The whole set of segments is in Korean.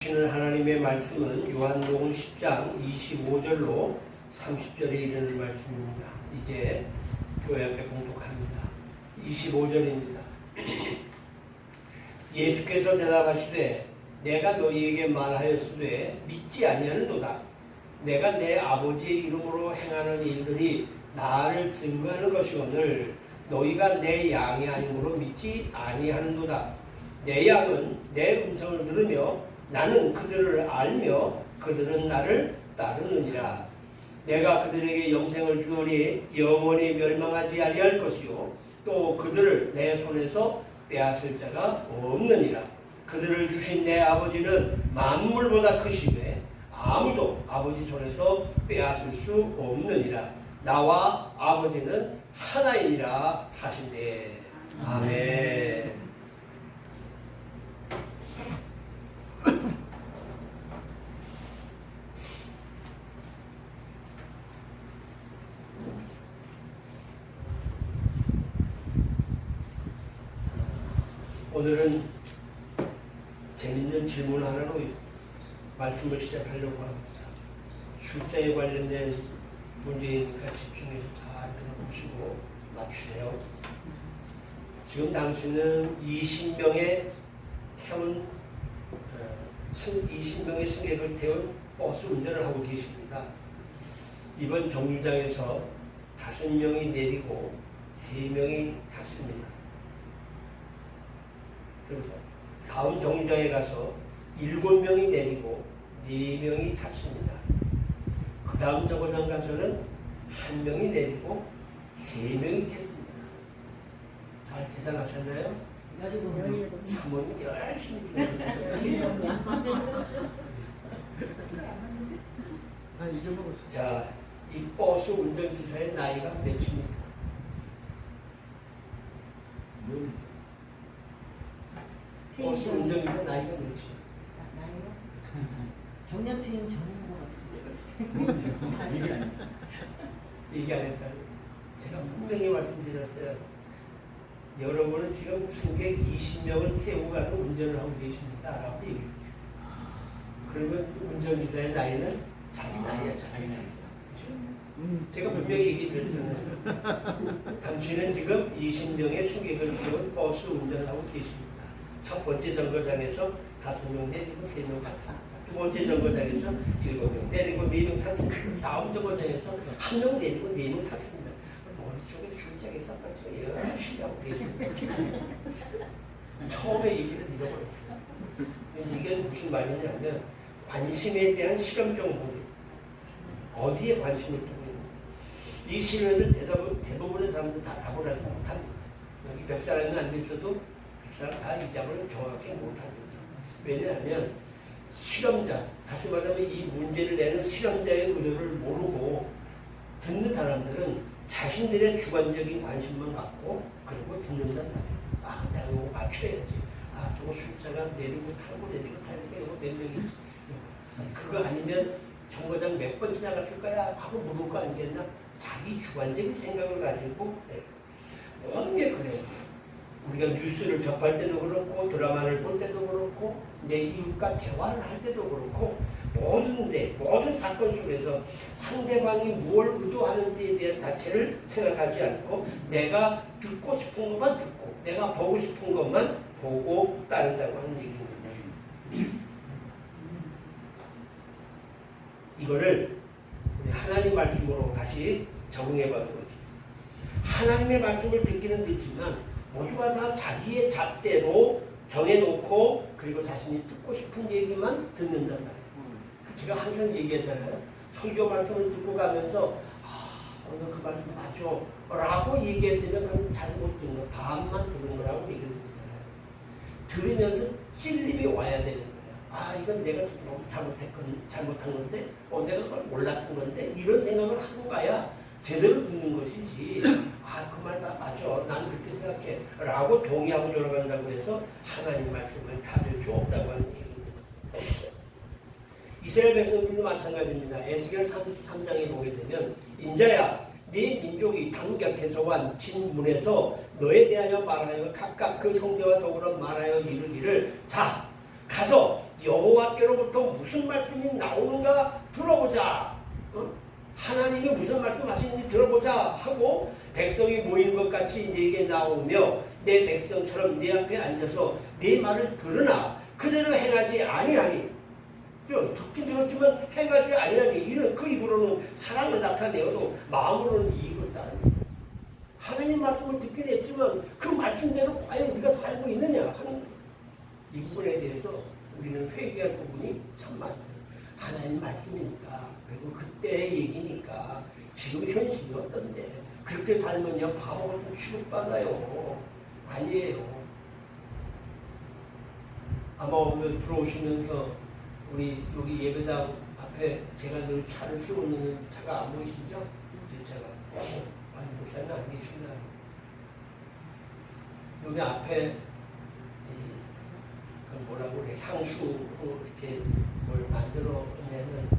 주시는 하나님의 말씀은 요한복음 10장 25절로 30절에 이르는 말씀입니다. 이제 교회 앞에 공독합니다. 25절입니다. 예수께서 대답하시되 내가 너희에게 말하였으되 믿지 아니하는도다. 내가 내 아버지의 이름으로 행하는 일들이 나를 증거하는 것이오늘 너희가 내 양이 아니므로 믿지 아니하는도다. 내 양은 내 음성을 들으며 나는 그들을 알며 그들은 나를 따르느니라. 내가 그들에게 영생을 주노니 영원히 멸망하지 아니할 것이요 또 그들을 내 손에서 빼앗을 자가 없느니라. 그들을 주신 내 아버지는 만물보다 크시되 아무도 아버지 손에서 빼앗을 수 없느니라. 나와 아버지는 하나이니라 하신대. 아멘. 오늘은 재밌는 질문 하나로 말씀을 시작하려고 합니다. 숫자에 관련된 문제이니까 집중해서 다 들어보시고 맞추세요. 지금 당신은 20명의 20명의 승객을 태운 버스 운전을 하고 계십니다. 이번 정류장에서 5명이 내리고 3명이 탔습니다. 그리고 다음 정류장에 가서 7명이 내리고 4명이 탔습니다. 그 다음 정거장 가서는 1명이 내리고 3명이 탔습니다. 잘 계산하셨나요? 사모님 열심히 자, 이 버스 운전기사의 나이가 몇입니까? 버스 운전기사 나이가 몇이요? 나이요? 정년퇴임 전인 것 같은데. 얘기 안 했다고. 제가 분명히 말씀드렸어요. 여러분은 지금 승객 20명을 태우고 가는 운전을 하고 계십니다. 라고 얘기했어요. 그러면 운전기사의 나이는 자기 나이야, 자기 나이. 그렇죠? 제가 분명히 얘기 드렸잖아요. 당신은 지금 20명의 승객을 태운 버스 운전을 하고 계십니다. 첫 번째 정거장에서 5명 내리고 3명 탔습니다. 두 번째 정거장에서 7명 내리고 4명 탔습니다. 다음 정거장에서 1명 내리고 4명 탔습니다. 머릿속에 줄짝에 섞어서 열심히 하고 계십니다. 처음에 얘기를 잃어버렸어요. 이게 무슨 말이냐면 관심에 대한 실험적 모드. 어디에 관심을 두고 있는가. 이 실험에서 대부분의 사람들 다 답을 하지 못합니다. 여기 100사람이 앉아있어도 다 이 답을 정확히 못합니다. 왜냐하면 실험자, 다시 말하면 이 문제를 내는 실험자의 의도를 모르고 듣는 사람들은 자신들의 주관적인 관심만 갖고 그리고 듣는단 말이에요. 아, 내가 이거 맞춰야지. 아, 저거 숫자가 내리고 타고 내리고 타니까 이거 몇 명이 있어. 그거 아니면 정거장 몇 번 지나갔을 거야 하고 물을 거 아니겠나? 자기 주관적인 생각을 가지고 모든 게 그래요. 우리가 뉴스를 접할 때도 그렇고 드라마를 볼 때도 그렇고 내 이웃과 대화를 할 때도 그렇고 모든 사건 속에서 상대방이 뭘 의도하는지에 대한 자체를 생각하지 않고 내가 듣고 싶은 것만 듣고 내가 보고 싶은 것만 보고 따른다고 하는 얘기입니다. 이거를 우리 하나님 말씀으로 다시 적응해 봐도 그렇습니다. 하나님의 말씀을 듣기는 듣지만 모두가 다 자기의 잣대로 정해놓고 그리고 자신이 듣고 싶은 얘기만 듣는단 말이에요. 제가 항상 얘기하잖아요. 설교 말씀을 듣고 가면서 오늘 그 말씀 맞죠? 라고 얘기했다면 그건 잘못 듣는 거, 반만 들은 거라고 얘기를 드리잖아요. 들으면서 찔림이 와야 되는 거예요. 이건 내가 잘못한 건데 내가 그걸 몰랐던 건데 이런 생각을 하고 가야 제대로 듣는 것이지 그 말 맞아 난 그렇게 생각해 라고 동의하고 돌아간다고 해서 하나님 말씀을 다들 수 없다고 하는 얘기입니다. 이스라엘 백성들도 마찬가지입니다. 에스겔 33장에 보게 되면 인자야 네 민족이 당격해서 완 진문에서 너에 대하여 말하여 각각 그 형제와 더불어 말하여 이르기를 자 가서 여호와께로부터 무슨 말씀이 나오는가 들어보자. 하나님이 무슨 말씀하시는지 들어보자 하고 백성이 모인 것 같이 내게 나오며 내 백성처럼 내 앞에 앉아서 내 말을 들으나 그대로 행하지 아니하니. 듣긴 들었지만 행하지 아니하니. 이런 그 입으로는 사랑을 나타내어도 마음으로는 이익을 따릅니다. 하나님 말씀을 듣긴 했지만 그 말씀대로 과연 우리가 살고 있느냐 하는 거예요. 이 부분에 대해서 우리는 회개할 부분이 참 많아요. 하나님 말씀이니까, 그리고 그때의 얘기니까, 지금 현실이 어떤데 그렇게 살면요 바보가 좀 취급받아요. 아니에요. 아마 오늘 들어오시면서 우리 여기 예배당 앞에 제가 늘 차를 세우는 차가 안 보이시죠? 제 차가. 아니 목사님 안 계십니다. 여기 앞에 그 뭐라고 그래, 향수로 이렇게 뭘 만들어내는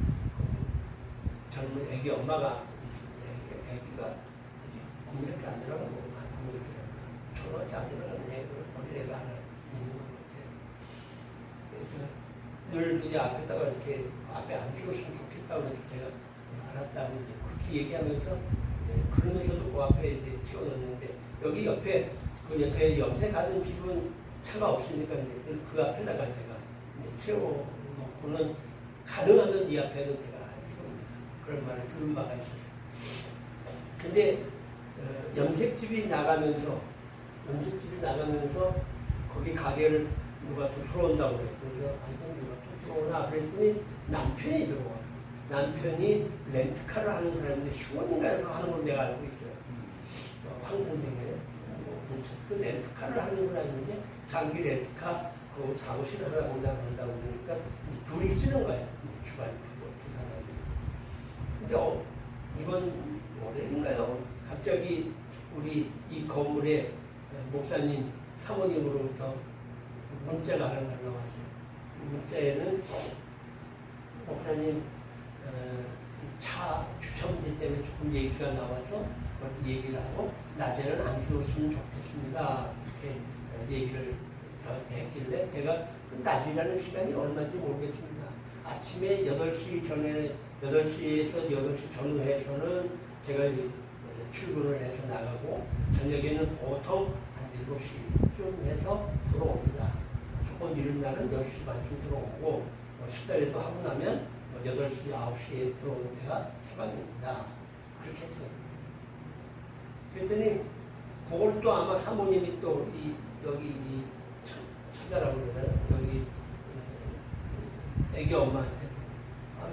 젊은 애기 엄마가 있습니다. 애기가 아직 국민학교 안 들어가고 국민학교 초등학교 안 들어가는 어린애가 하나 있는 것 같아요. 그래서 늘 그냥 앞에다가 이렇게 앞에 안 세우시면 좋겠다고 해서 제가 알았다고 이제 그렇게 얘기하면서 그러면서도 그 앞에 이제 세워놨는데 여기 옆에 그 옆에 염색하는 집은 차가 없으니까 이제 그 앞에다가 제가 세워놓고는 가능하면 이 앞에는 제가 안 세웁니다. 그런 말을 들은 바가 있었어요. 근데 염색집이 나가면서 거기 가게를 누가 또 들어온다고 그래요. 그래서 아이고 누가 또 들어오나 그랬더니 남편이 들어와요. 남편이 렌트카를 하는 사람인데 휴원인가에서 하는 걸 내가 알고 있어요. 황 선생의 그 렌트카를 하는 사람인데 장기 렌트카 그 사무실을 하나 본다고 그러니까 둘이 쓰는 거예요. 주간 두 사람이. 근데 이번 월요일인가요? 갑자기 우리 이 건물에 목사님 사모님으로부터 문자가 하나 날라왔어요. 문자에는 목사님 차 주차 문제 때문에 조금 얘기가 나와서 얘기를 하고 낮에는 안 세웠으면 좋겠습니다. 이렇게 얘기를 했길래 제가 낮이라는 시간이 얼마인지 모르겠습니다. 아침에 8시 전에 8시에서 8시 전후에서는 제가 출근을 해서 나가고 저녁에는 보통 한 7시쯤 해서 들어옵니다. 조금 이른 날은 6시 반쯤 들어오고 식사라도 하고 나면 8시, 9시에 들어오는 데가 태반입니다. 그렇게 했어요. 그랬더니 그걸 또 아마 사모님이 또 여기 처자라고 그러잖아요. 여기 애기 엄마한테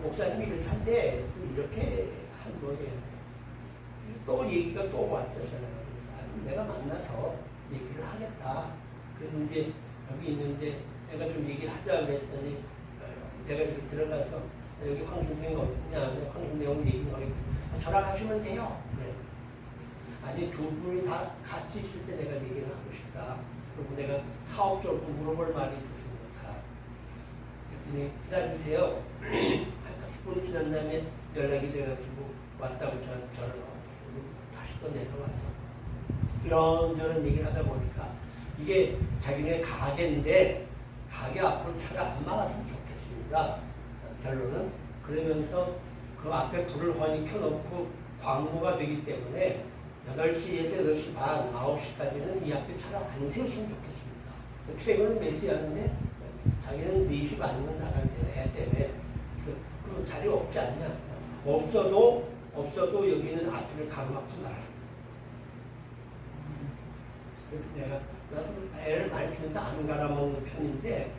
목사님이 이렇게 한대 이렇게 한 거예요. 그래서 또 얘기가 또 왔어요. 그래서 내가 만나서 얘기를 하겠다. 그래서 이제 여기 있는데 내가 좀 얘기를 하자 그랬더니 내가 이렇게 들어가서 여기 황 선생이 어딨냐? 황 선생하고 얘기를 하겠다. 저랑 하시면 돼요. 그래. 아니 두 분이 다 같이 있을 때 내가 얘기를 하고 싶다. 그리고 내가 사업적으로 물어볼 말이 있었습니다. 그랬더니 기다리세요. 한 30분이 지난 다음에 연락이 돼가지고 왔다고 저한테 전화가 왔어요. 다시 또 내려와서 이런저런 얘기를 하다 보니까 이게 자기네 가게인데 가게 앞으로 차가 안 막았으면 좋겠습니다. 결론은 그러면서 그 앞에 불을 환히 켜놓고 광고가 되기 때문에 8시에서 8시 반, 9시까지는 이 앞에 차를 안 세우시면 좋겠습니다. 퇴근은 몇 시에 하는데 자기는 4시 반이면 나간대요. 애 때문에. 그래서 그럼 자리 없지 않냐? 없어도 여기는 앞을 가로막지 말아라. 그래서 내가 나도 애를 많이 쓰면서 안 갈아먹는 편인데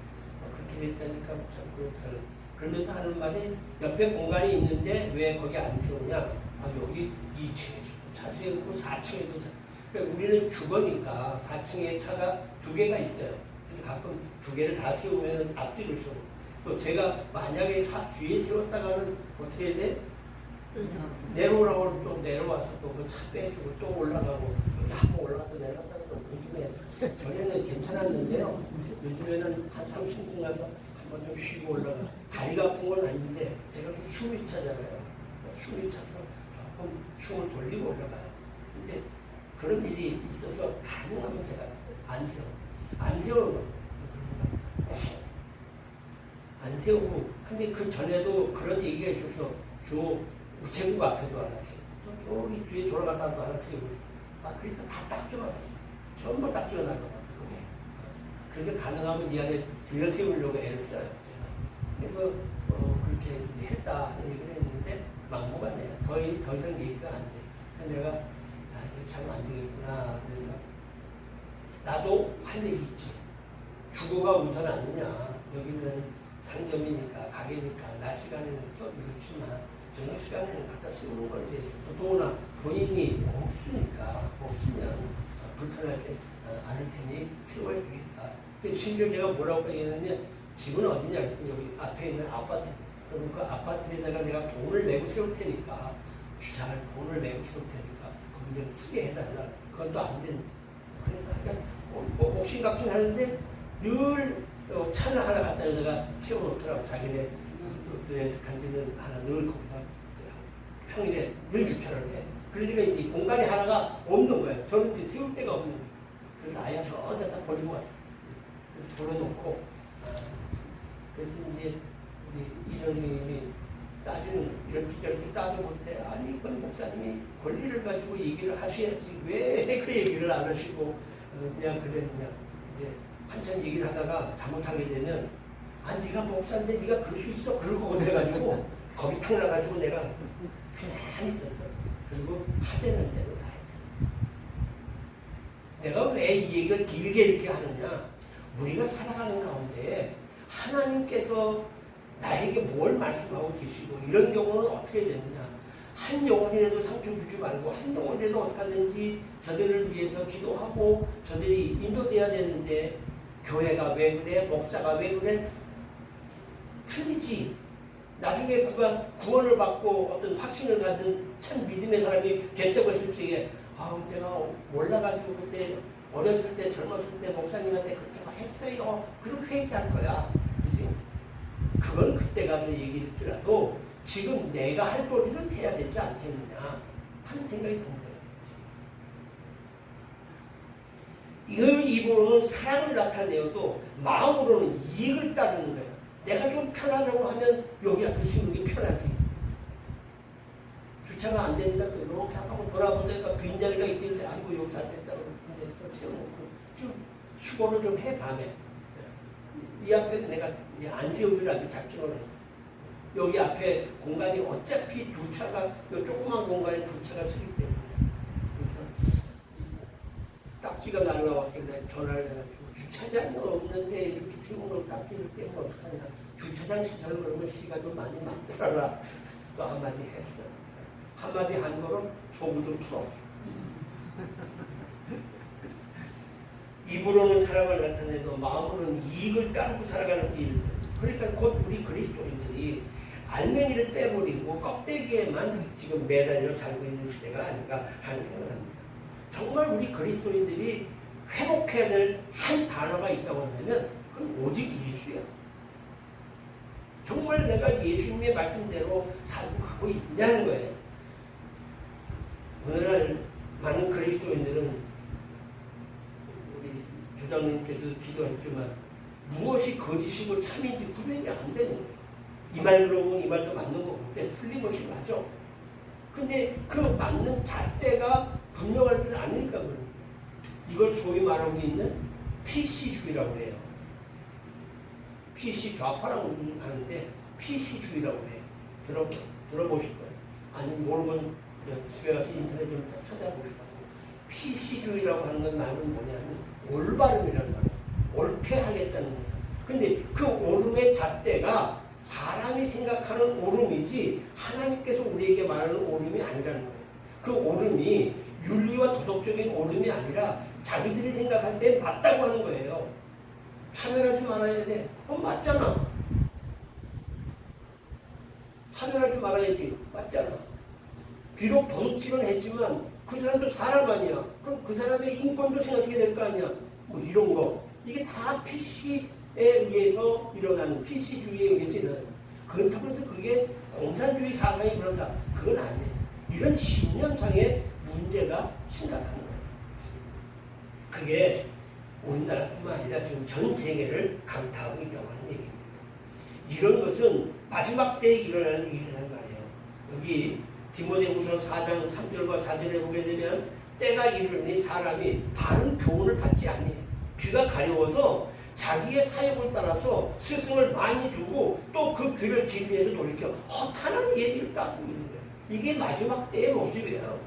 그렇게 됐다니까 참 그렇다는. 그러면서 하는 말이 옆에 공간이 있는데 왜 거기 안 세우냐? 여기 2층에 차 세우고 4층에도 차. 그러니까 우리는 주거니까 4층에 차가 2개가 있어요. 그래서 가끔 2개를 다 세우면 앞뒤를 세우고 또 제가 만약에 뒤에 세웠다가는 어떻게 해야 돼? 내려오라고 또 내려와서 또 그 차 빼주고 또 올라가고 여기 한번 올라갔다 내려갔다는 건 요즘에 전에는 괜찮았는데요. 요즘에는 한 30분 가서 한번 좀 쉬고 올라가. 다리가 아픈 건 아닌데 제가 숨이 차잖아요. 숨이 차서 조금 숨을 돌리고 올라가요. 근데 그런 일이 있어서 가능하면 제가 안 세워요. 안 세우고, 근데 그 전에도 그런 얘기가 있어서 주 우체국 앞에도 알았어요. 저기 뒤에 돌아가서도 알았어요. 그러니까 다 딱지 맞았어. 전부 딱지가 날라갔어, 그게. 그래서 가능하면 이 안에 들여 세우려고 애를 써요. 제가. 그래서 그렇게 했다 하는 얘기를 했는데 막무가내야. 더 이상 얘기가 안 돼. 그래서 내가 이거 참 안 되겠구나. 그래서 나도 할 얘기 있지. 주거가 우선 아니냐. 여기는 상점이니까, 가게니까, 낮 시간에는 좀 그렇지만, 저녁 시간에는 갖다 세우는 거에 대해서 더더구나 본인이 없으면 불편하지 않을 테니 세워야 되겠다. 심지어 제가 뭐라고 얘기하냐면, 집은 어디냐 했더니 여기 앞에 있는 아파트. 그럼 그 아파트에다가 내가 돈을 내고 세울 테니까, 주차할 돈을 내고 세울 테니까, 그분 좀 쓰게 해달라. 그건 또 안 된다. 그래서 하여간 옥신각신 하는데 늘 차를 하나 갖다 여기다가 세워놓더라고. 자기네 연습한 데는 하나 늘 거기다 평일에 늘 주차를 해. 그러니까 이제 공간이 하나가 없는 거야. 저는 이제 세울 데가 없는 거야. 그래서 아예 저기다 다 버리고 왔어. 그래서 돌려놓고, 그래서 이제 우리 이 선생님이 따지는, 이렇게 저렇게 따져볼 때, 아니, 이건 목사님이 권리를 가지고 얘기를 하셔야지. 왜 그 얘기를 안 하시고, 그냥 그랬느냐. 이제 한참 얘기를 하다가 잘못하게 되면, 네가 목사인데 네가 그럴 수 있어. 그러고 그래가지고, 겁이 탁 나가지고 내가 가만히 있었어. 그리고 하자는 대로 다 했어. 내가 왜 이 얘기를 길게 이렇게 하느냐. 우리가 살아가는 가운데 하나님께서 나에게 뭘 말씀하고 계시고, 이런 경우는 어떻게 되느냐. 한 영혼이라도 상처 주지 말고, 한 영혼이라도 어떻게 하든지 저들을 위해서 기도하고 저들이 인도돼야 되는데, 교회가 왜 그래? 목사가 왜 그래? 틀리지. 나중에 그가 구원을 받고 어떤 확신을 가진 참 믿음의 사람이 됐다고 했을 적에, 제가 몰라가지고 그때 어렸을 때 젊었을 때 목사님한테 그렇게 막 했어요. 그럼 회개할 거야. 그지? 그건 그때 가서 얘기할지라도 지금 내가 할 도리는 해야 되지 않겠느냐 하는 생각이 든 거예요. 이 입으로는 사랑을 나타내어도 마음으로는 이익을 따르는 거예요. 내가 좀 편하다고 하면 여기 앞에 세우는 게 편하지. 주차가 안 되니까 또 이렇게 하고 돌아보니까 빈자리가 있길래, 아이고 여기 다 됐다고 이제 또 세워놓고 지금 수고를 좀 해. 밤에 이 앞에는 내가 이제 안 세우기로 작정을 했어. 여기 앞에 공간이 어차피 두 차가, 이 조그만 공간에 두 차가 쓰기 때문에. 그래서 딱지가 날라왔길래 전화를 해가지고, 주차장이 없는데 이렇게 세우는 딱지를 떼면 어떡하냐. 주차장 시설을 그러면 시가 좀 많이 만들어라. 또 한마디 했어. 한마디 한 거로 속을 풀었어. 입으로는 사랑을 나타내도 마음으로는 이익을 따르고 살아가는 일들. 그러니까 곧 우리 그리스도인들이 알맹이를 빼버리고 껍데기에만 지금 매달려 살고 있는 시대가 아닌가 하는 생각을 합니다. 정말 우리 그리스도인들이 회복해야 될 한 단어가 있다고 한다면 그건 오직 예수야. 정말 내가 예수님의 말씀대로 살고 가고 있냐는 거예요. 오늘날 많은 그리스도인들은 우리 주장님께서 기도했지만 무엇이 거짓이고 참인지 구별이 안 되는 거예요. 이 말 들어보면 이 말도 맞는 거 같아. 틀림없이 맞아. 근데 그 맞는 잣대가 분명할 때는 아니니까 그런 거예요. 이걸 소위 말하고 있는 PC주의라고 해요. PC 좌파라고 하는데 PC주의라고 해요. 들어보실 거예요. 아니면 모르면 집에 가서 인터넷 좀 찾아보시라고. PC주의라고 하는 건 말은 뭐냐면 올바름이라는 거예요. 옳게 하겠다는 거예요. 근데 그 옳음의 잣대가 사람이 생각하는 옳음이지 하나님께서 우리에게 말하는 옳음이 아니라는 거예요. 그 옳음이 윤리와 도덕적인 옳음이 아니라 자기들이 생각할 때 맞다고 하는 거예요. 차별하지 말아야 돼. 맞잖아. 차별하지 말아야지. 맞잖아. 비록 도둑질은 했지만 그 사람도 사람 아니야. 그럼 그 사람의 인권도 생각해야 될 거 아니야. 뭐 이런 거. 이게 다 PC에 의해서 일어나는, PC주의에 의해서 일어나는. 그렇다고 해서 그게 공산주의 사상이 그렇다. 그건 아니에요. 이런 신념상의 문제가 심각한 거예요. 그게 우리나라뿐만 아니라 지금 전 세계를 강타하고 있다고 하는 얘기입니다. 이런 것은 마지막 때에 일어나는 일이란 말이에요. 여기 디모데후서 4장 3절과 4절에 보게 되면 때가 이르니 사람이 바른 교훈을 받지 아니해요. 귀가 가려워서 자기의 사역을 따라서 스승을 많이 두고 또 그 귀를 진리에서 돌이켜 허탄한 얘기를 따르고 있는 거예요. 이게 마지막 때의 모습이에요.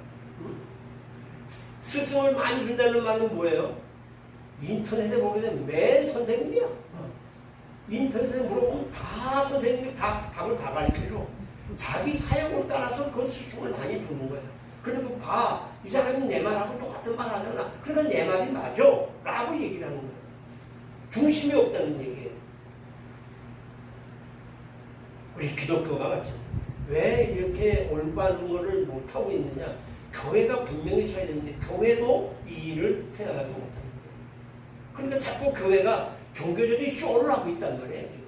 스승을 많이 준다는 말은 뭐예요? 인터넷에 보게 되면 맨 선생님이야. 인터넷에 물어보면 다 선생님이 다 답을 다 가르쳐줘. 자기 사역을 따라서 그 스승을 많이 두는 거야. 그리고 봐, 이 사람이 내 말하고 똑같은 말 하잖아. 그러니까 내 말이 맞아 라고 얘기를 하는 거야. 중심이 없다는 얘기예요. 우리 기독교가 마찬가지예요. 왜 이렇게 올바른 거를 못하고 있느냐? 교회가 분명히 서야 되는데 교회도 이 일을 생각하지 못하는 거예요. 그러니까 자꾸 교회가 종교적인 쇼를 하고 있단 말이에요.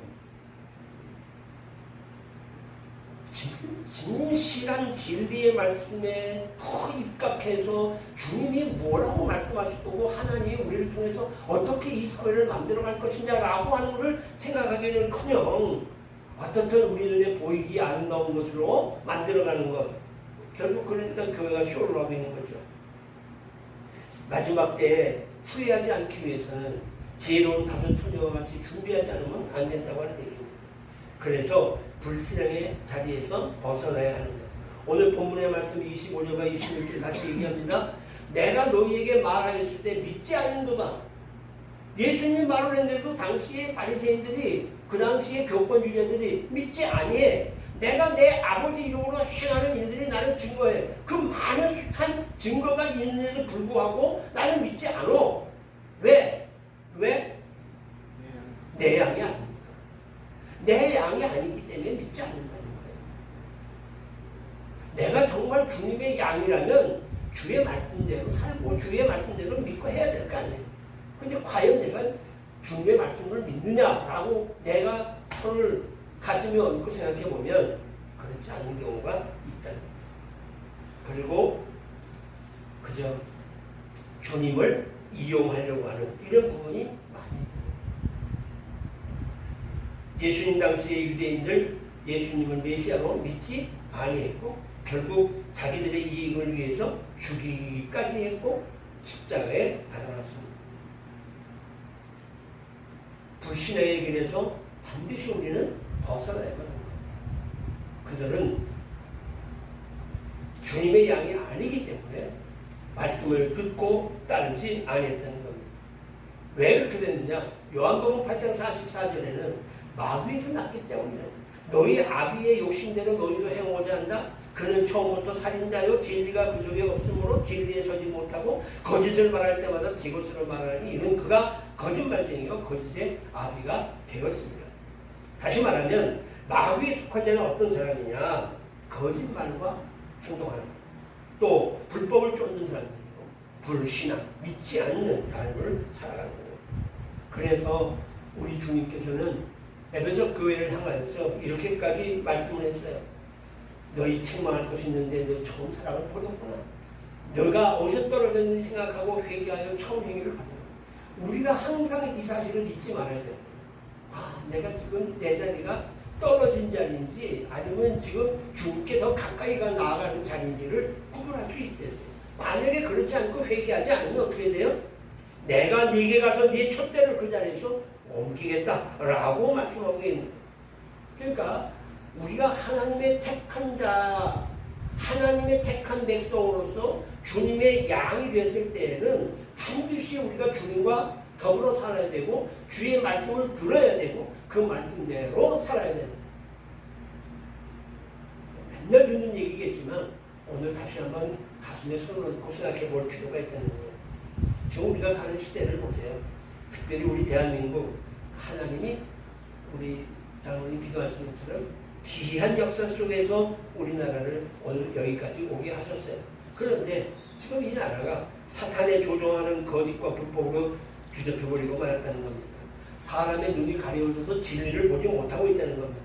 지금 진실한 진리의 말씀에 더 입각해서 주님이 뭐라고 말씀하실 거고 하나님이 우리를 통해서 어떻게 이 사회를 만들어갈 것이냐라고 하는 것을 생각하기는커녕 어떻든 우리 눈에 보이기 아름다운 것으로 만들어가는 것. 결국 그러니까 교회가 쇼를 하고 있는 거죠. 마지막 때에 후회하지 않기 위해서는 지혜로운 다섯 처녀와 같이 준비하지 않으면 안 된다고 하는 얘기입니다. 그래서 불신앙의 자리에서 벗어나야 하는 거예요. 오늘 본문의 말씀 25절과 26절 다시 얘기합니다. 내가 너희에게 말하였을 때 믿지 않는도다. 예수님이 말을 했는데도 당시에 바리새인들이 그 당시에 교권주의자들이 믿지 아니해. 내가 내 아버지 이름으로 행하는 일들이 나를 증거해. 그 많은 숱한 증거가 있는데도 불구하고 나를 믿지 않아. 왜? 왜? 내 양이 아니니까. 내 양이 아니기 때문에 믿지 않는다는 거예요. 내가 정말 주님의 양이라면 주의 말씀대로 살고 주의 말씀대로 믿고 해야 될 거 아니에요. 근데 과연 내가 주님의 말씀을 믿느냐라고 내가 손을 가슴에 얹고 생각해 보면 그렇지 않는 경우가 있다는 거예요. 그리고 그저 주님을 이용하려고 하는 이런 부분이 많이 있어요. 예수님 당시의 유대인들 예수님을 메시아로 믿지 아니했고 결국 자기들의 이익을 위해서 죽이기까지 했고 십자가에 달아났습니다. 불신의 길에서 반드시 우리는 벗어나야만 합니다. 그들은 주님의 양이 아니기 때문에 말씀을 듣고 따르지 아니했다는 겁니다. 왜 그렇게 됐느냐? 요한복음 8장 44절에는 마귀에서 났기 때문이래. 너희 아비의 욕심대로 너희도 행하고자 한다. 그는 처음부터 살인자요 진리가 그 속에 없으므로 진리에 서지 못하고 거짓을 말할 때마다 제 것으로 말하니 이는 그가 거짓말쟁이요 거짓의 아비가 되었습니다. 다시 말하면 마귀에 속한 자는 어떤 사람이냐? 거짓말과 행동하는 것. 또 불법을 쫓는 사람들이고 불신앙, 믿지 않는 삶을 살아가는 거예요. 그래서 우리 주님께서는 에베소 교회를 향하여서 이렇게까지 말씀을 했어요. 너희 책망할 것이 있는데 너 처음 사랑을 버렸구나. 너가 어디서 떨어졌는지 생각하고 회개하여 처음 행위를 하도록. 우리가 항상 이 사실을 잊지 말아야 돼요. 아, 내가 지금 내 자리가 떨어진 자리인지 아니면 지금 주님께 더 가까이가 나아가는 자리인지를 구분할 수 있어야 돼요. 만약에 그렇지 않고 회개하지 않으면 어떻게 돼요? 내가 네게 가서 네 촛대를 그 자리에서 옮기겠다라고 말씀하고 있는 거예요. 그러니까 우리가 하나님의 택한 자, 하나님의 택한 백성으로서 주님의 양이 됐을 때에는 반드시 우리가 주님과 더불어 살아야 되고 주의 말씀을 들어야 되고 그 말씀대로 살아야 되는 거예요. 맨날 듣는 얘기겠지만 오늘 다시 한번 가슴에 손을 얹고 생각해 볼 필요가 있다는 거예요. 지금 우리가 사는 시대를 보세요. 특별히 우리 대한민국 하나님이 우리 장로님 기도하시는 것처럼 기이한 역사 속에서 우리나라를 오늘 여기까지 오게 하셨어요. 그런데 지금 이 나라가 사탄에 조종하는 거짓과 불법으로 뒤덮여버리고 말았다는 겁니다. 사람의 눈이 가려워져서 진리를 보지 못하고 있다는 겁니다.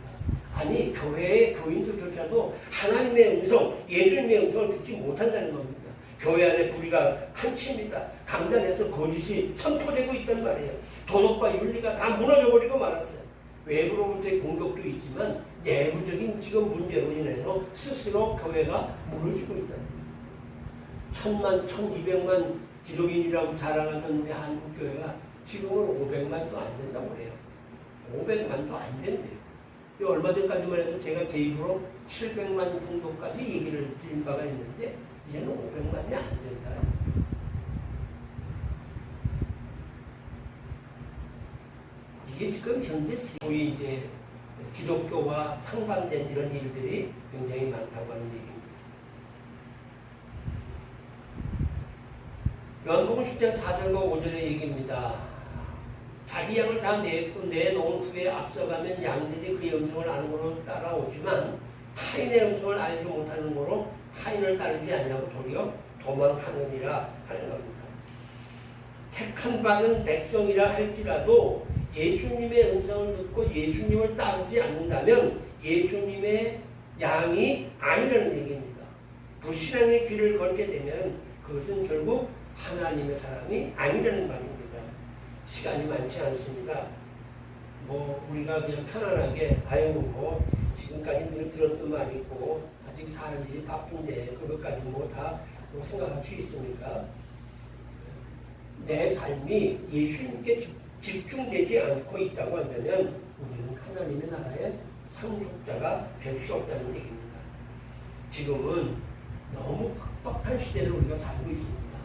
아니 교회의 교인들조차도 하나님의 음성, 예수님의 음성을 듣지 못한다는 겁니다. 교회 안에 불의가 한치입니다. 강단에서 거짓이 선포되고 있단 말이에요. 도덕과 윤리가 다 무너져버리고 말았어요. 외부로부터의 공격도 있지만 내부적인 지금 문제로 인해서 스스로 교회가 무너지고 있다는 거예요. 1000만, 1200만 기독인이라고 자랑하던 우리 한국교회가 지금은 500만도 안 된다고 그래요. 500만도 안 된대요. 얼마 전까지만 해도 제가 제 입으로 700만 정도까지 얘기를 드린 바가 있는데 이제는 500만이 안 된다. 이게 지금 현재 소위 이제 기독교와 상반된 이런 일들이 굉장히 많다고 하는 얘기입니다. 요한복음 10장 4절과 5절의 얘기입니다. 자기 양을 다 내놓은 후에 앞서가면 양들이 그의 음성을 아는 거로 따라오지만 타인의 음성을 알지 못하는 거로 타인을 따르지 아니하고 도리어 도망하느니라 하는 겁니다. 택한 받은 백성이라 할지라도 예수님의 음성을 듣고 예수님을 따르지 않는다면 예수님의 양이 아니라는 얘기입니다. 불신앙의 길을 걸게 되면 그것은 결국 하나님의 사람이 아니라는 말입니다. 시간이 많지 않습니다. 우리가 그냥 편안하게 지금까지 늘 들었던 말이고 아직 사는 일이 바쁜데 그것까지 다 생각할 수 있습니까? 내 삶이 예수님께 집중되지 않고 있다고 한다면 우리는 하나님의 나라의 상속자가 될 수 없다는 얘기입니다. 지금은 너무 팍팍한 시대를 우리가 살고 있습니다.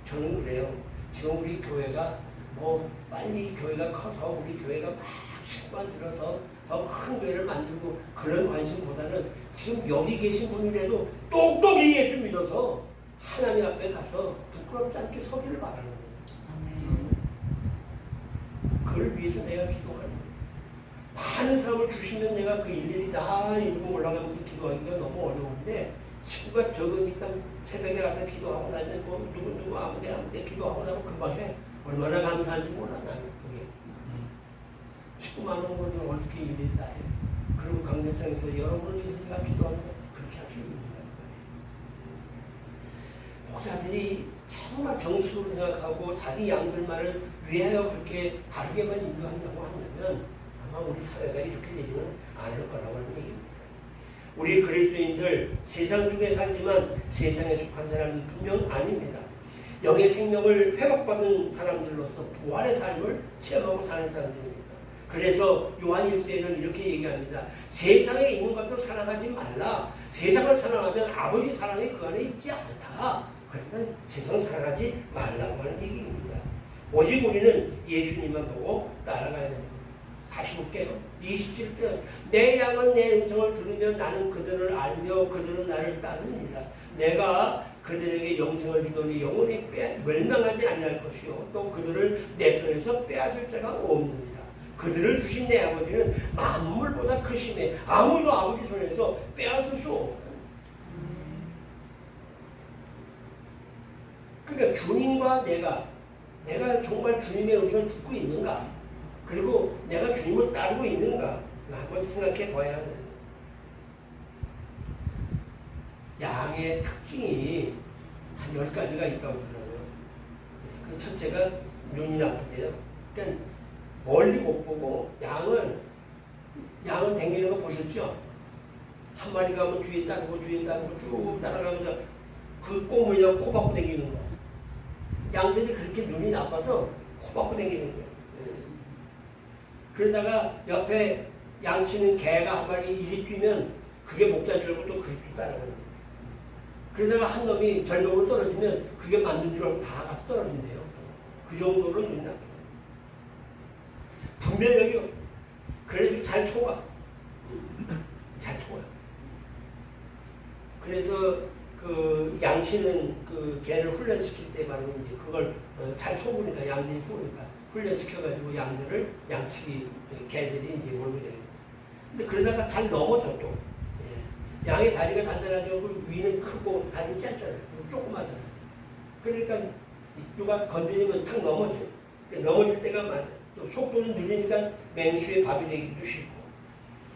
저는 그래요. 지금 우리 교회가 빨리 교회가 커서 우리 교회가 막 식만 들어서 더 큰 교회를 만들고 그런 관심보다는 지금 여기 계신 분이라도 똑똑히 예수 믿어서 하나님 앞에 가서 부끄럽지 않게 서기를 바라는 거예요. 그걸 위해서 내가 기도하는 거예요. 많은 사람을 주시면 내가 그 일일이 다 읽고 올라가면서 기도하기가 너무 어려운데 식구가 적으니까 새벽에 가서 기도하고 나면 누구 아무데 기도하고 나면 금방 해. 얼마나 감사한지 몰라 나는 그게. 19만 원 거는 어떻게 일일이 다 해. 그리고 강대상에서 여러분을 위해서 제가 기도하면서 그렇게 할 수 있는다는 거예요. 목사들이 정말 정식으로 생각하고 자기 양들만을 위하여 그렇게 다르게만 인도한다고 한다면 아마 우리 사회가 이렇게 되지는 않을 거라고 하는 얘기입니다. 우리 그리스도인들 세상 속에 살지만 세상에 속한 사람은 분명 아닙니다. 영의 생명을 회복받은 사람들로서 부활의 삶을 체험하고 사는 사람들입니다. 그래서 요한 1세에는 이렇게 얘기합니다. 세상에 있는 것도 사랑하지 말라. 세상을 사랑하면 아버지 사랑이 그 안에 있지 않다. 그러니까 세상 사랑하지 말라고 하는 얘기입니다. 오직 우리는 예수님만 보고 따라가야 되는 겁니다. 다시 볼게요. 27절 내 양은 내 음성을 들으며 나는 그들을 알며 그들은 나를 따르느니라. 내가 그들에게 영생을 주더니 영원히 멸망하지 아니할 것이요 또 그들을 내 손에서 빼앗을 자가 없느니라. 그들을 주신 내 아버지는 만물보다 크심에 아무도 아버지 손에서 빼앗을 수 없다. 그러니까 주님과 내가 정말 주님의 음성을 듣고 있는가? 그리고 내가 주님을 따르고 있는가? 한번 생각해 봐야 합니다. 양의 특징이 한 10가지가 있다고 그러더라고요. 그 첫째가 눈이 나쁘대요. 그러니까 멀리 못 보고 양은 댕기는 거 보셨죠? 한 마리 가면 뒤에 따르고 쭉 따라가면서 그 꼬물려 코 박고 댕기는 거. 양들이 그렇게 눈이 나빠서 코 박고 댕기는 거예요. 그러다가 옆에 양치는 개가 한 마리 이리 뛰면 그게 목자 줄고 또 그리 또 따라가는 거예요. 그러다가 한 놈이 절벽으로 떨어지면 그게 맞는 줄 알고 다 가서 떨어진대요. 그 정도로 눈이 나쁘다. 분별력이 그래서 잘 속아. 잘 속아요. 그래서 그 양치는 그 개를 훈련시킬 때 바로 이제 그걸 잘 속으니까 양들이 속으니까 훈련시켜가지고 양치기 개들이 이제 몰고 되는. 근데 그러다가 잘 넘어져 또. 양의 다리가 단단하죠. 위는 크고 다리 짧잖아요. 조그마잖아요. 그러니까 누가 건드리면 탁 넘어져요. 넘어질 때가 많아요. 또 속도는 느리니까 맹수의 밥이 되기도 쉽고.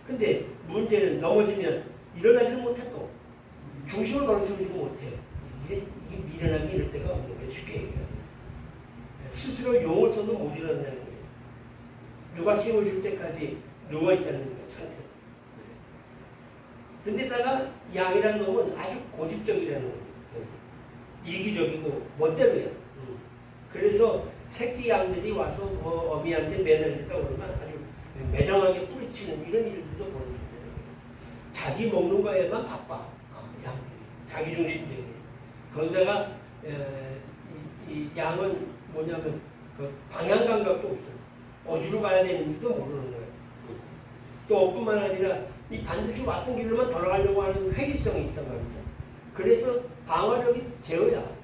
근데 문제는 넘어지면 일어나지를 못해도 중심을 걸어서지 못해. 이게 미련하게 이럴 때가 없는 거예요. 쉽게 얘기하면. 스스로 용을 써도 못 일어난다는 거예요. 누가 세워줄 때까지 누워있다는 거예요, 상태. 근데다가 양이라는 놈은 아주 고집적이라는 거예요. 이기적이고 멋대로야. 그래서 새끼 양들이 와서 뭐 어미한테 매달리다 그러면 아주 매정하게 뿌리치는 이런 일들도 벌어진다는 거예요. 자기 먹는 거에만 바빠. 양들이. 자기 중심적이에요. 거기다가 이 양은 뭐냐면 그 방향 감각도 없어요. 어디로 가야 되는지도 모르는 거예요. 또 뿐만 아니라 이 반드시 왔던 길로만 돌아가려고 하는 회기성이 있단 말이죠. 그래서 방어력이 제어야.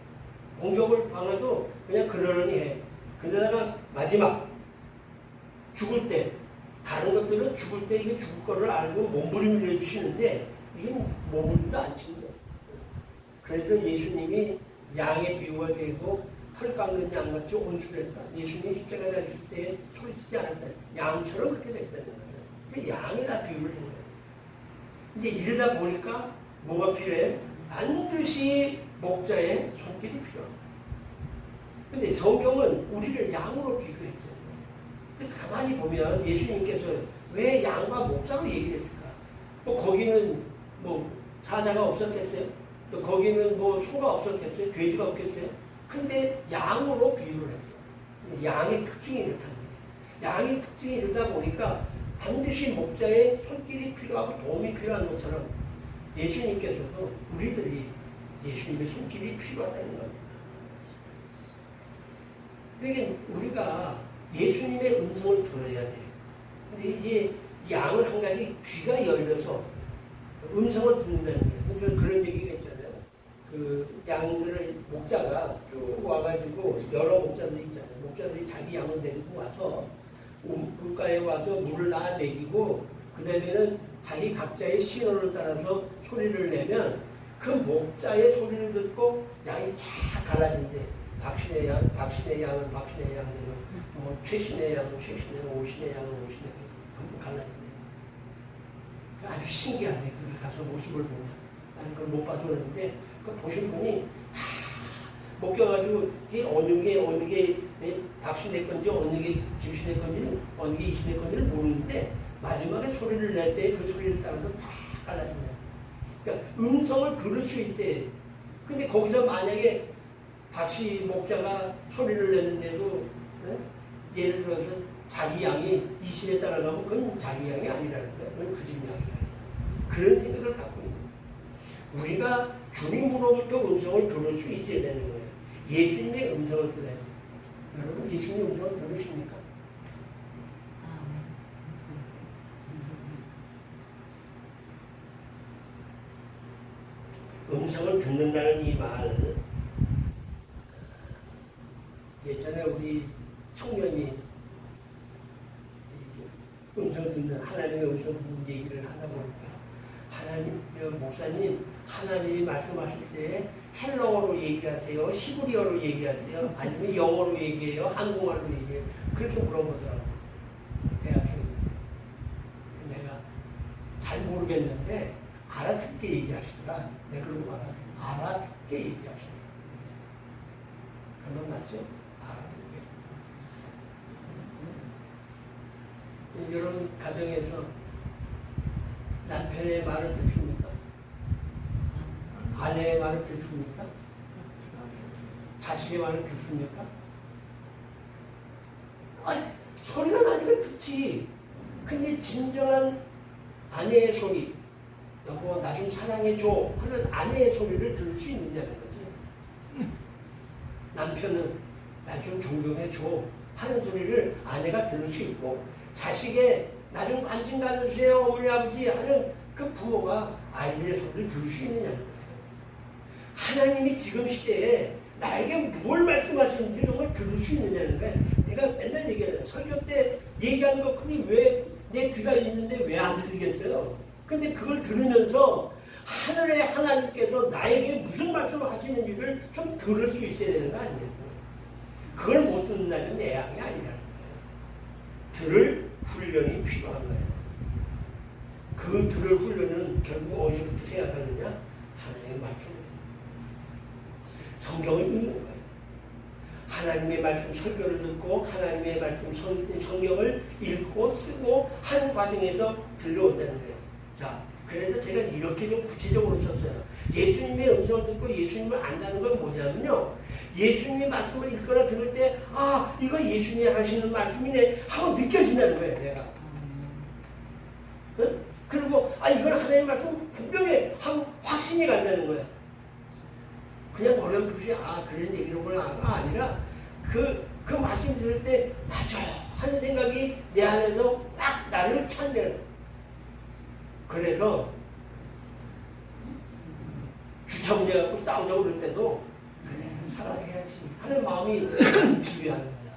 공격을 방어도 그냥 그러려니 해. 근데다가 마지막 죽을 때 다른 것들은 죽을 때 이게 죽을 거를 알고 몸부림을 해주시는데 이건 몸부림도 안 친대. 그래서 예수님이 양의 비유가 되고 털 깎는 양같이 온수했다. 예수님이 십자가 달릴 때 소리치지 않았다. 양처럼 그렇게 됐다는 거예요. 양에다 비유를 한 거예요. 이제 이러다 보니까 뭐가 필요해? 반드시 목자의 손길이 필요합니다. 근데 성경은 우리를 양으로 비교했잖아요. 근데 가만히 보면 예수님께서 왜 양과 목자로 얘기를 했을까? 또 거기는 뭐 사자가 없었겠어요? 또 거기는 뭐 소가 없었겠어요? 돼지가 없겠어요? 근데 양으로 비유를 했어요. 양의 특징이 이렇다는 거예요. 양의 특징이 이러다 보니까 반드시 목자의 손길이 필요하고 도움이 필요한 것처럼 예수님께서도 우리들이 예수님의 손길이 필요하다는 겁니다. 그러니까 우리가 예수님의 음성을 들어야 돼요. 근데 이제 양은 한 가지 귀가 열려서 음성을 듣는다는 거예요. 그래서 그런 얘기가 있잖아요. 그 양들을 목자가 쭉 와가지고 여러 목자들이 있잖아요. 목자들이 자기 양을 데리고 와서 물가에 와서 물을 다 먹이고 그 다음에는 자기 각자의 신호를 따라서 소리를 내면 그 목자의 소리를 듣고 양이 쫙 갈라진대. 박신의 양은 박신의 양대로 뭐 최신의 양은 최신의, 오신의 양은 오신의 전부 갈라진대. 아주 신기하네. 거기 가서 모습을 보면. 나는 그걸 못 봐서 그러는데 그 보신 분이 묶여가지고 이게 어느 게 박신의 건지 어느 게 주신의 건지는 어느 게 이신의 건지를 모르는데 마지막에 소리를 낼 때 그 소리를 따라서 다 갈라진다. 그러니까 음성을 들을 수 있대. 근데 거기서 만약에 박씨 목자가 소리를 내는데도 예를 들어서 자기 양이 이신에 따라가면 그건 자기 양이 아니라는 거야. 그건 그 집 양이라는 거야. 그런 생각을 갖고 있는 거야. 우리가 주님으로부터 음성을 들을 수 있어야 되는 거예요. 예수님의 음성을 들어야 돼요. 여러분 예수님의 음성을 들으십니까? 음성을 듣는다는 이 말, 예전에 우리 청년이 음성 듣는, 하나님의 음성 듣는 얘기를 하다 보니까 하나님, 목사님, 하나님이 말씀하실 때 헬러어로 얘기하세요? 시브리어로 얘기하세요? 아니면 영어로 얘기해요? 한국말로 얘기해요? 그렇게 물어보더라고. 대학생인데. 내가 잘 모르겠는데 알아듣게 얘기하시더라. 내가 그러고 말았어. 알아듣게 얘기하시더라. 그건 맞죠? 알아듣게. 여러분 가정에서 남편의 말을 듣습니까? 아내의 말을 듣습니까? 자식의 말을 듣습니까? 아니, 소리가 나니까 듣지. 근데 진정한 아내의 소리, 여보 나 좀 사랑해줘 하는 아내의 소리를 들을 수 있느냐는 거지. 남편은 나 좀 존경해줘 하는 소리를 아내가 들을 수 있고, 자식의 나 좀 관심 가져주세요 어머니 아버지 하는 그 부모가 아이들의 소리를 들을 수 있느냐는 거예요. 하나님이 지금 시대에 나에게 뭘 말씀하시는지 정말 들을 수 있느냐는 거예요. 내가 맨날 얘기하잖아요. 설교 때 얘기하는 거 그게 왜 내 귀가 있는데 왜 안 들리겠어요? 근데 그걸 들으면서 하늘의 하나님께서 나에게 무슨 말씀을 하시는지를 좀 들을 수 있어야 되는 거 아니에요? 그걸 못 듣는다면 내 양이 아니라는 거예요. 들을 훈련이 필요한 거예요. 그 들을 훈련은 결국 어디서부터 시작하느냐? 하나님의 말씀입니다. 성경을 읽는 거예요. 하나님의 말씀 설교를 듣고 하나님의 말씀 성경을 읽고 쓰고 하는 과정에서 들려온다는 거예요. 자, 그래서 제가 이렇게 좀 구체적으로 썼어요. 예수님의 음성을 듣고 예수님을 안다는 건 뭐냐면요. 예수님의 말씀을 읽거나 들을 때, 아, 이거 예수님이 하시는 말씀이네 하고 느껴진다는 거예요, 내가. 응? 그리고, 아, 이건 하나님의 말씀 분명히 하고 확신이 간다는 거야. 그냥 어렴풋이, 아, 그런 얘기로구나가 아니라, 그 말씀 들을 때, 맞아요 하는 생각이 내 안에서 딱 나를 찬대는 거야. 그래서, 주차 문제 갖고 싸우자고 그럴 때도, 그래, 사랑해야지 하는 마음이 지휘하는 거야.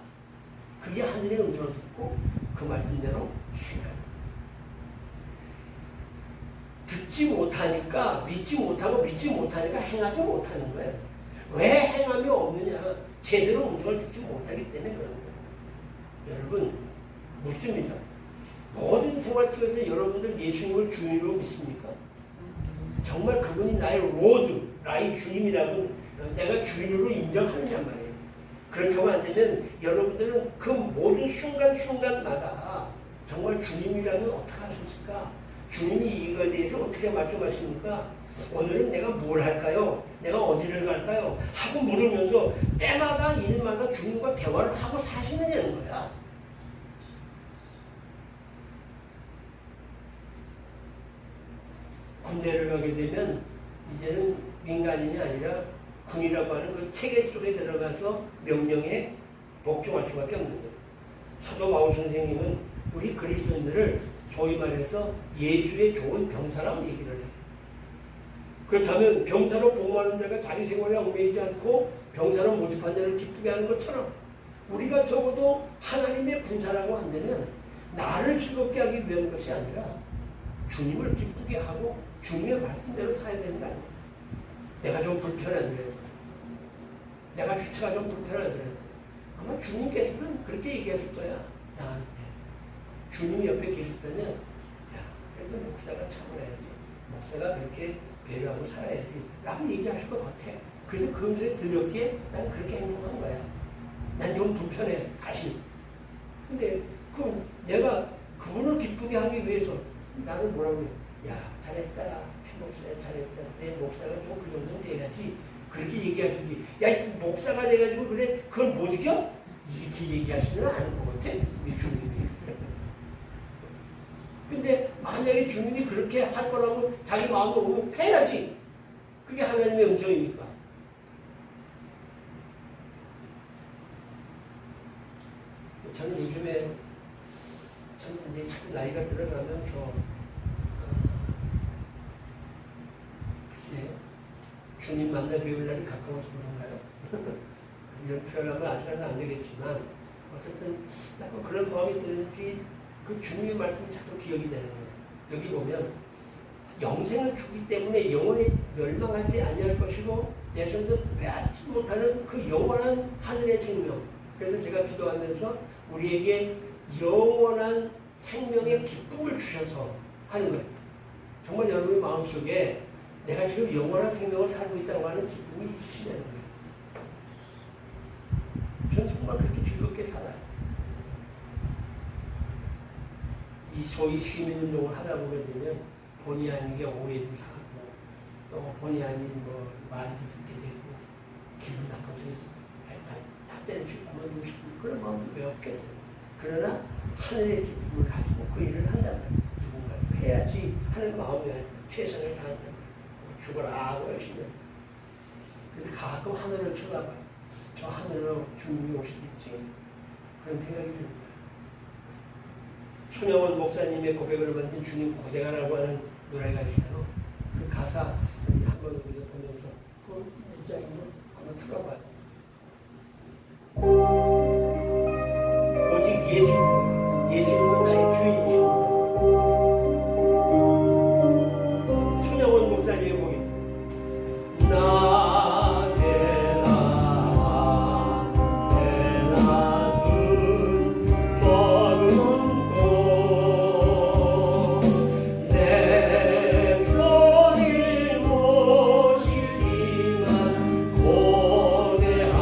그게 하늘의 음성을 듣고 그 말씀대로 행하는. 듣지 못하니까 믿지 못하고 믿지 못하니까 행하지 못하는 거예요. 왜 행함이 없느냐? 제대로 음성을 듣지 못하기 때문에 그런 거예요. 여러분 묻습니다. 모든 생활 속에서 여러분들 예수님을 주인으로 믿습니까? 정말 그분이 나의 로드, 나의 주님이라고 내가 주인으로 인정하느냐 말이에요. 그렇다고 안 되면 여러분들은 그 모든 순간순간마다 정말 주님이라면 어떻게 하셨을까? 주님이 이거에 대해서 어떻게 말씀하십니까? 오늘은 내가 뭘 할까요? 내가 어디를 갈까요? 하고 물으면서 때마다 일마다 주님과 대화를 하고 사시느냐는 거야. 군대를 가게 되면 이제는 민간인이 아니라 군이라고 하는 그 체계 속에 들어가서 명령에 복종할 수밖에 없는 거예요. 사도 바울 선생님은 우리 그리스도인들을 소위 말해서 예수의 좋은 병사라고 얘기를 해요. 그렇다면 병사로 복무하는 자가 자기 생활에 얽매이지 않고 병사로 모집한 자를 기쁘게 하는 것처럼 우리가 적어도 하나님의 군사라고 한다면 나를 즐겁게 하기 위한 것이 아니라 주님을 기쁘게 하고 주님의 말씀대로 살아야 되는 거 아니에요. 내가 좀 불편하더라도 내가 주체가 좀 불편하더라도 아마 주님께서는 그렇게 얘기했을 거야. 나한테 주님이 옆에 계셨다면 야 그래도 목사가 참아야지 목사가 그렇게 배려하고 살아야지 라고 얘기하실 것 같아. 그래서 그 음성이 들렸기에 난 그렇게 행동한 거야. 난 좀 불편해 사실. 근데 내가 그분을 기쁘게 하기 위해서 나를 뭐라고 해. 야 잘했다 목사야 잘했다. 그래 목사가 좀 그 정도는 돼야지. 그렇게 얘기하시지. 야 목사가 돼가지고 그래 그걸 못 이겨? 이렇게 얘기하시면 않을 것 같아 우리 주님이. 근데 만약에 주님이 그렇게 할 거라고 자기 마음으로 오면 해야지. 그게 하나님의 음성이니까. 저는 요즘에 참 이제 자꾸 나이가 들어가면서 글쎄 주님 만나 배울 날이 가까워서 그런가요? 이런 표현하면 아직은 안 되겠지만 어쨌든 약간 그런 마음이 드는지 그 주님의 말씀이 자꾸 기억이 되는 거예요. 여기 보면 영생을 주기 때문에 영원히 멸망하지 아니할 것이고 내 손에서 빼앗지 못하는 그 영원한 하늘의 생명. 그래서 제가 기도하면서 우리에게 영원한 생명의 기쁨을 주셔서 하는 거예요. 정말 여러분의 마음속에 내가 지금 영원한 생명을 살고 있다고 하는 기쁨이 있으시냐는 거예요. 전 정말 그렇게 즐겁게 살아요. 이 소위 시민운동을 하다 보게 되면 본의 아니게 오해도 사고 또 본의 아닌 뭐 말도 듣게 되고 기분 나빠서 다 때려치고 그만두고 싶고 그런 마음은 왜 없겠어요. 그러나 하늘의 기쁨을 가지고 그 일을 한다면 누군가 해야지 하는 마음이 최선을 다한다면 죽어라 열심히. 그래서 가끔 하늘을 쳐다봐요. 저 하늘로 주님이 오시겠지 그런 생각이 듭니다. 손영원 목사님의 고백을 만든 주님 고대가라고 하는 노래가 있어요. 그 가사 한번 우리가 보면서 그 문장이 한번 들어봐요. 오직 예수님은 나의 주인이십니다. 손영원 목사님의 곡입니다.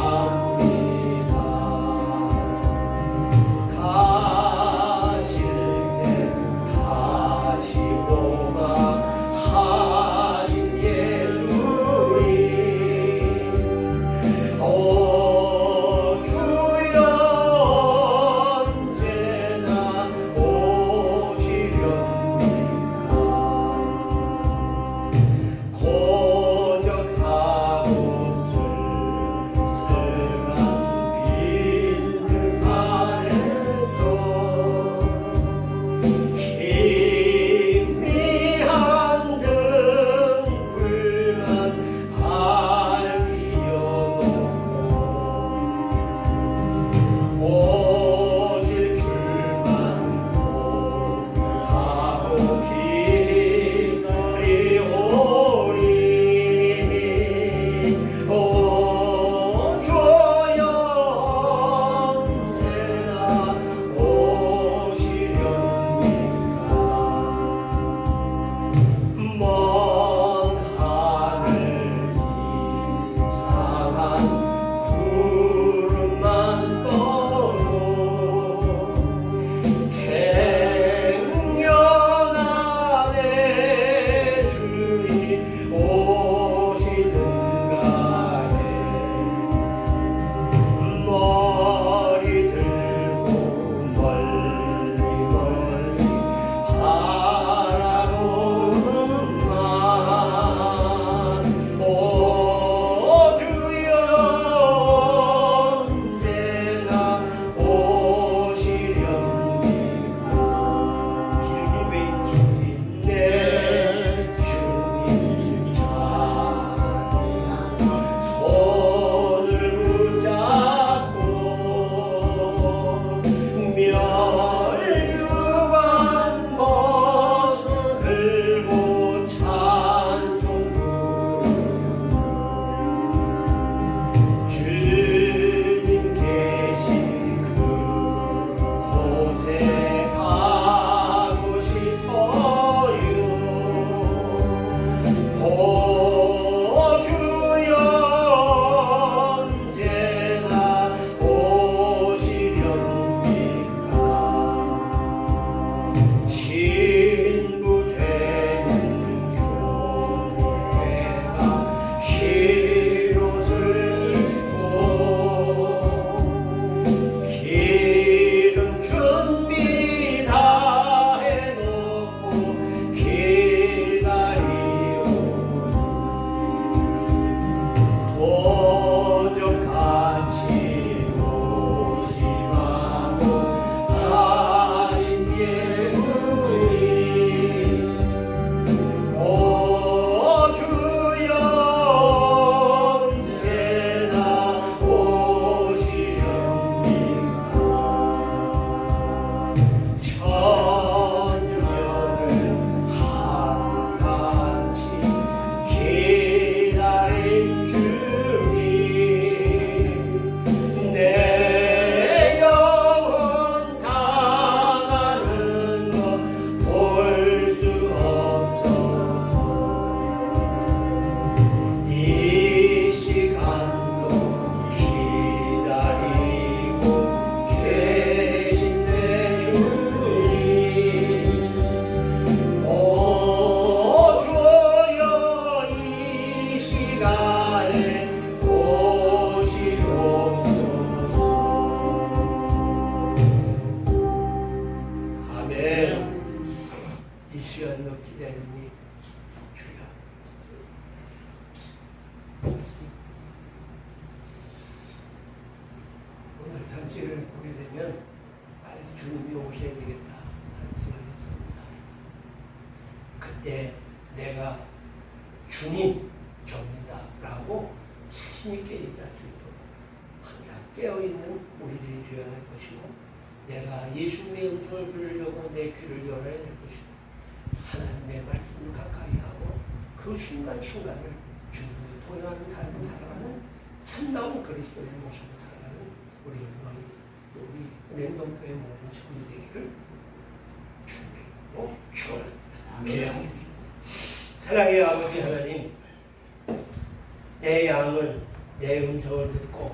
고대합니다. 이때 내가 주님 접니다라고 자신 있게 얘기할 수 있도록 항상 깨어있는 우리들이 되어야 할 것이고 내가 예수님의 음성을 들으려고 내 귀를 열어야 될 것이고 하나님의 말씀을 가까이 하고 그 순간순간을 주님을 동행하는 삶을 살아가는 참다운 그리스도의 모습을 살아가는 우리 은광이 또 우리 은행동교의 모든 식구들 되기를 주님으로 축원합니다. 기도하겠습니다. 사랑의 아버지 하나님, 내 양은 내 음성을 듣고